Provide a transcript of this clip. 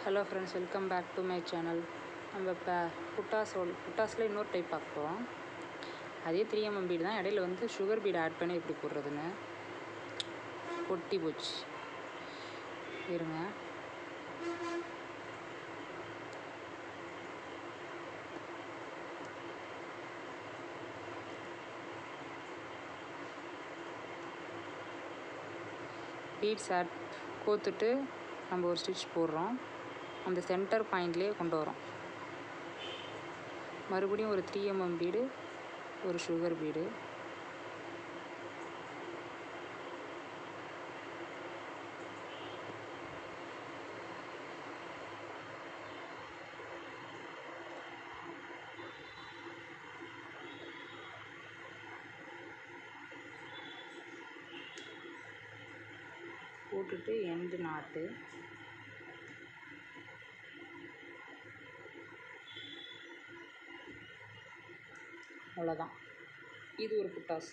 Hello friends, welcome back to my channel. நம்ம இப்போ புட்டாஸில் இன்னொரு டைப் பார்க்க போகிறோம். அதே 3mm பீடு தான், இடையில வந்து சுகர் பீடு ஆட் பண்ணி எப்படி போடுறதுன்னு கொட்டி போச்சு. இருங்க, பீட்ஸ் ஆட் கோத்துட்டு நம்ம ஒரு ஸ்டிச் போடுறோம். அந்த சென்டர் பாயிண்ட்லேயே கொண்டு வரோம். மறுபடியும் ஒரு 3mm பீடு, ஒரு சுகர் பீடு, போட்டுட்டு எண்டு நாட்டு அவ்வளோதான். இது ஒரு புட்டாஸ்.